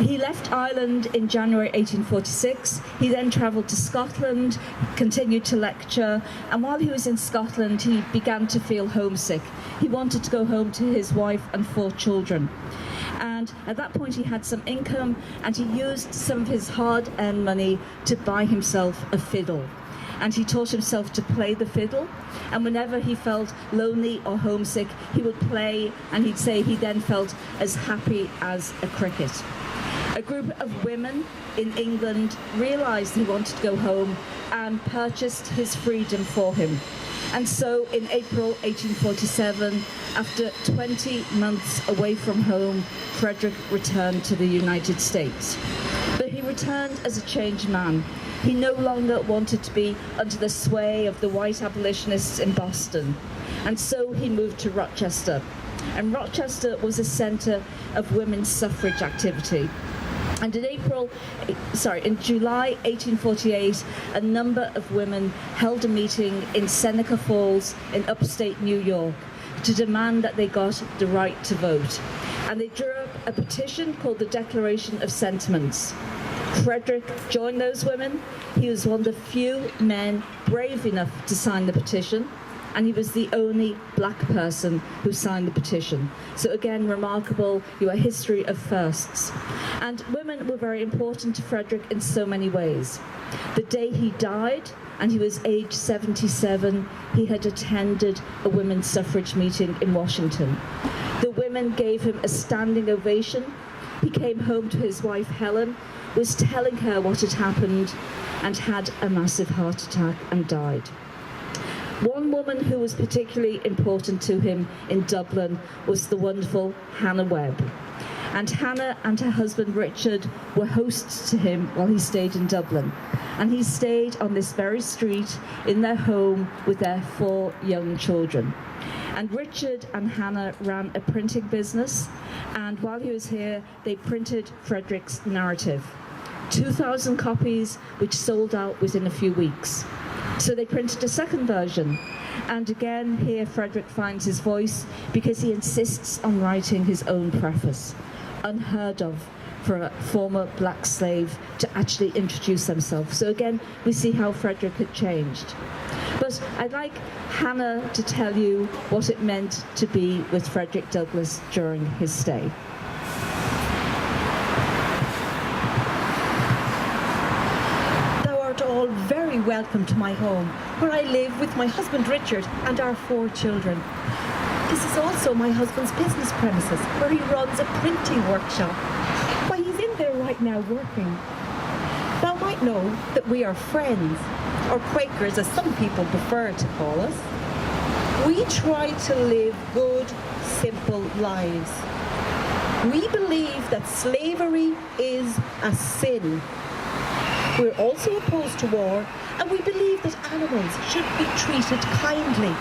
He left Ireland in January 1846. He then travelled to Scotland, continued to lecture, and while he was in Scotland, he began to feel homesick. He wanted to go home to his wife and 4 children. And at that point, he had some income, and he used some of his hard-earned money to buy himself a fiddle. And he taught himself to play the fiddle, and whenever he felt lonely or homesick, he would play, and he'd say he then felt as happy as a cricket. A group of women in England realised he wanted to go home and purchased his freedom for him. And so in April 1847, after 20 months away from home, Frederick returned to the United States. But he returned as a changed man. He no longer wanted to be under the sway of the white abolitionists in Boston. And so he moved to Rochester. And Rochester was a centre of women's suffrage activity. And in July 1848, a number of women held a meeting in Seneca Falls in upstate New York to demand that they got the right to vote. And they drew up a petition called the Declaration of Sentiments. Frederick joined those women. He was one of the few men brave enough to sign the petition, and he was the only black person who signed the petition. So again, remarkable, a history of firsts. And women were very important to Frederick in so many ways. The day he died, and he was age 77, he had attended a women's suffrage meeting in Washington. The women gave him a standing ovation. He came home to his wife, Helen, was telling her what had happened, and had a massive heart attack and died. One woman who was particularly important to him in Dublin was the wonderful Hannah Webb. And Hannah and her husband Richard were hosts to him while he stayed in Dublin. And he stayed on this very street in their home with their 4 young children. And Richard and Hannah ran a printing business, and while he was here, they printed Frederick's narrative. 2,000 copies, which sold out within a few weeks. So they printed a second version. And again, here Frederick finds his voice because he insists on writing his own preface. Unheard of for a former black slave to actually introduce himself. So again, we see how Frederick had changed. But I'd like Hannah to tell you what it meant to be with Frederick Douglass during his stay. All very welcome to my home, where I live with my husband Richard and our 4 children. This is also my husband's business premises, where he runs a printing workshop. Why, he's in there right now working. Thou might know that we are friends, or Quakers as some people prefer to call us. We try to live good, simple lives. We believe that slavery is a sin. We're also opposed to war, and we believe that animals should be treated kindly.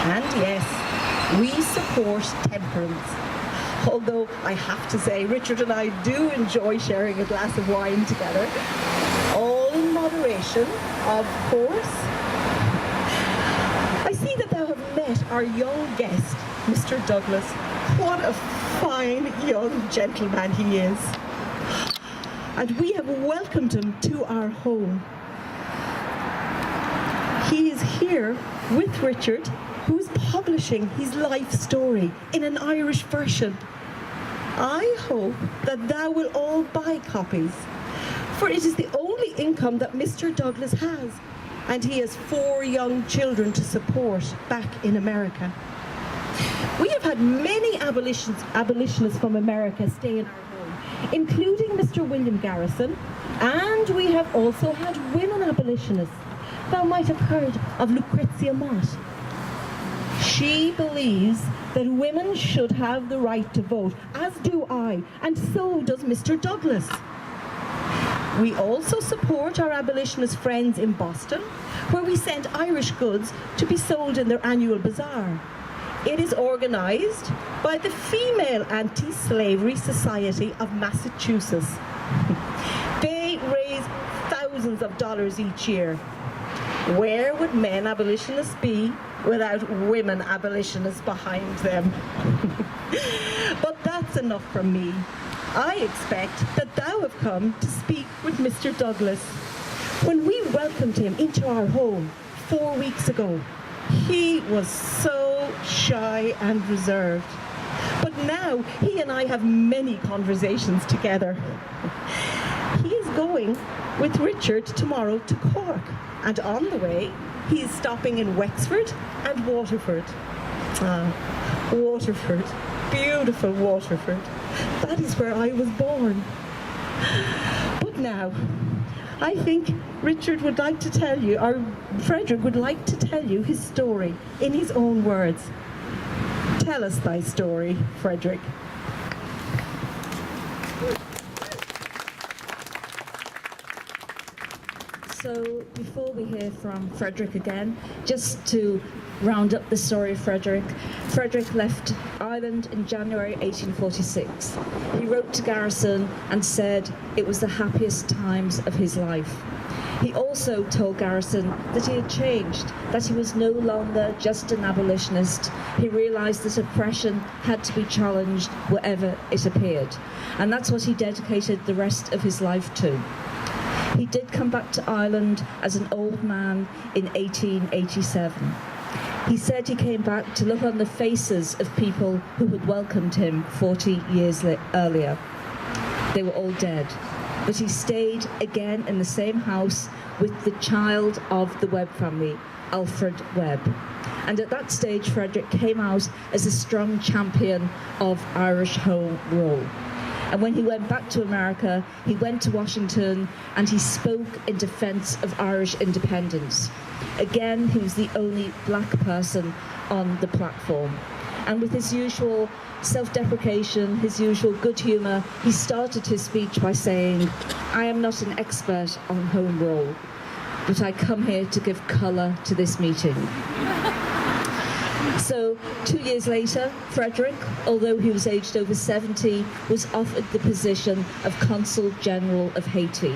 And yes, we support temperance. Although I have to say, Richard and I do enjoy sharing a glass of wine together. All in moderation, of course. I see that thou have met our young guest, Mr. Douglass. What a fine young gentleman he is. And we have welcomed him to our home. He is here with Richard, who is publishing his life story in an Irish version. I hope that thou will all buy copies, for it is the only income that Mr. Douglass has, and he has 4 young children to support back in America. We have had many abolitionists from America stay in our home, including Mr. William Garrison, and we have also had women abolitionists. Thou might have heard of Lucrezia Mott. She believes that women should have the right to vote, as do I, and so does Mr. Douglass. We also support our abolitionist friends in Boston, where we send Irish goods to be sold in their annual bazaar. It is organised by the Female Anti-Slavery Society of Massachusetts. They raise thousands of dollars each year. Where would men abolitionists be without women abolitionists behind them? But that's enough from me. I expect that thou have come to speak with Mr. Douglas. When we welcomed him into our home 4 weeks ago, he was so shy and reserved. But now he and I have many conversations together. He is going with Richard tomorrow to Cork, and on the way he is stopping in Wexford and Waterford. Waterford, beautiful Waterford. That is where I was born. But now, I think Richard would like to tell you, or Frederick would like to tell you his story in his own words. Tell us thy story, Frederick. So before we hear from Frederick again, just to round up the story of Frederick, Frederick left Ireland in January 1846. He wrote to Garrison and said it was the happiest times of his life. He also told Garrison that he had changed, that he was no longer just an abolitionist. He realised that oppression had to be challenged wherever it appeared. And that's what he dedicated the rest of his life to. He did come back to Ireland as an old man in 1887. He said he came back to look on the faces of people who had welcomed him 40 years earlier. They were all dead. But he stayed again in the same house with the child of the Webb family, Alfred Webb. And at that stage, Frederick came out as a strong champion of Irish Home Rule. And when he went back to America, he went to Washington and he spoke in defense of Irish independence. Again, he was the only black person on the platform. And with his usual self-deprecation, his usual good humour, he started his speech by saying, "I am not an expert on home rule, but I come here to give colour to this meeting." So 2 years later, Frederick, although he was aged over 70, was offered the position of Consul General of Haiti.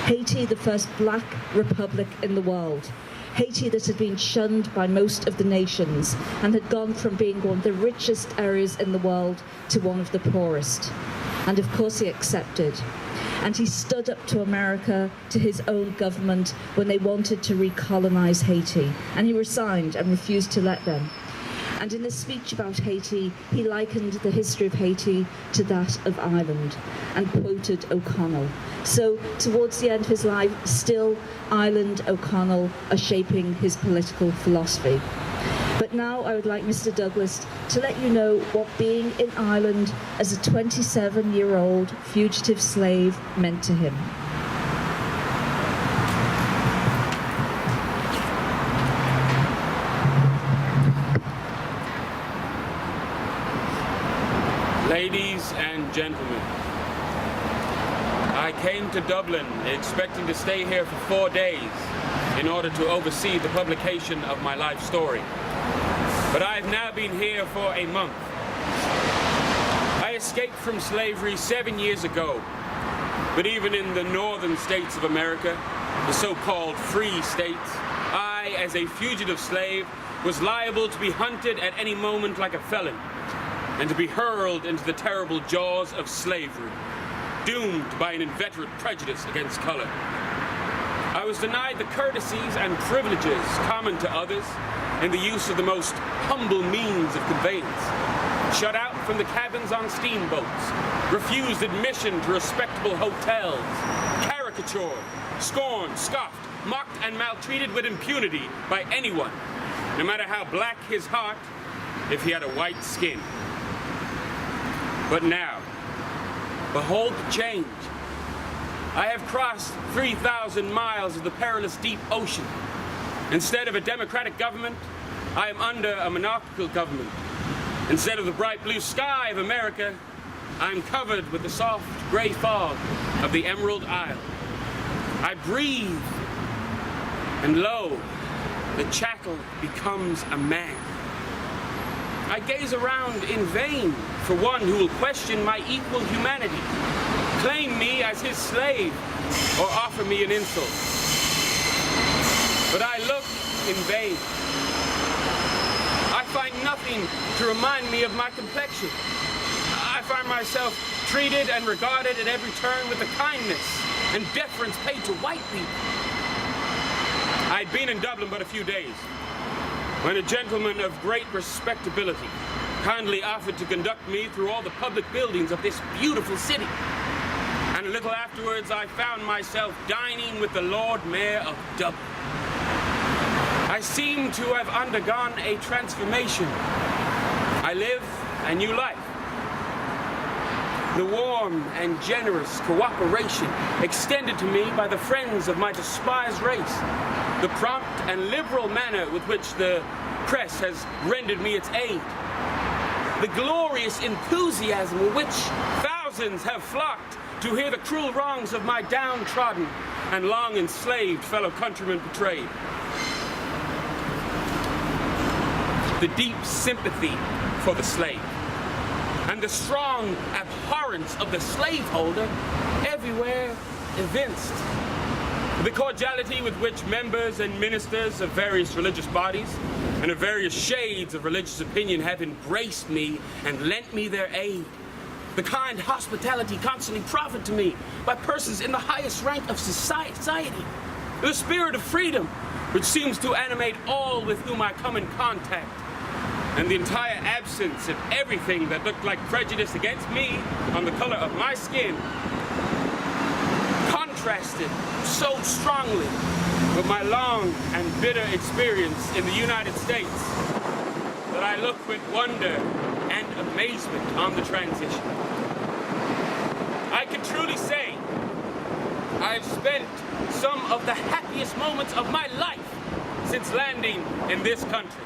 Haiti, the first black republic in the world. Haiti that had been shunned by most of the nations and had gone from being one of the richest areas in the world to one of the poorest. And of course he accepted. And he stood up to America, to his own government, when they wanted to recolonize Haiti. And he resigned and refused to let them. And in a speech about Haiti, he likened the history of Haiti to that of Ireland and quoted O'Connell. So towards the end of his life, still Ireland, O'Connell are shaping his political philosophy. But now I would like Mr. Douglas to let you know what being in Ireland as a 27-year-old fugitive slave meant to him. Ladies and gentlemen, I came to Dublin expecting to stay here for 4 days in order to oversee the publication of my life story. But I've now been here for a month. I escaped from slavery 7 years ago, but even in the northern states of America, the so-called free states, I, as a fugitive slave, was liable to be hunted at any moment like a felon, and to be hurled into the terrible jaws of slavery, doomed by an inveterate prejudice against color. I was denied the courtesies and privileges common to others in the use of the most humble means of conveyance, shut out from the cabins on steamboats, refused admission to respectable hotels, caricatured, scorned, scoffed, mocked, and maltreated with impunity by anyone, no matter how black his heart, if he had a white skin. But now, behold the change. I have crossed 3,000 miles of the perilous deep ocean. Instead of a democratic government, I am under a monarchical government. Instead of the bright blue sky of America, I am covered with the soft gray fog of the Emerald Isle. I breathe, and lo, the jackal becomes a man. I gaze around in vain for one who will question my equal humanity, claim me as his slave, or offer me an insult. But I look in vain. I find nothing to remind me of my complexion. I find myself treated and regarded at every turn with the kindness and deference paid to white people. I'd been in Dublin but a few days when a gentleman of great respectability kindly offered to conduct me through all the public buildings of this beautiful city. And a little afterwards, I found myself dining with the Lord Mayor of Dublin. I seemed to have undergone a transformation. I live a new life. The warm and generous cooperation extended to me by the friends of my despised race, the prompt and liberal manner with which the press has rendered me its aid, the glorious enthusiasm with which thousands have flocked to hear the cruel wrongs of my downtrodden and long enslaved fellow countrymen portrayed, the deep sympathy for the slave, and the strong abhorrence of the slaveholder everywhere evinced, the cordiality with which members and ministers of various religious bodies and of various shades of religious opinion have embraced me and lent me their aid, the kind hospitality constantly proffered to me by persons in the highest rank of society, the spirit of freedom which seems to animate all with whom I come in contact, and the entire absence of everything that looked like prejudice against me on the color of my skin contrasted so strongly with my long and bitter experience in the United States that I look with wonder and amazement on the transition. I can truly say I've spent some of the happiest moments of my life since landing in this country.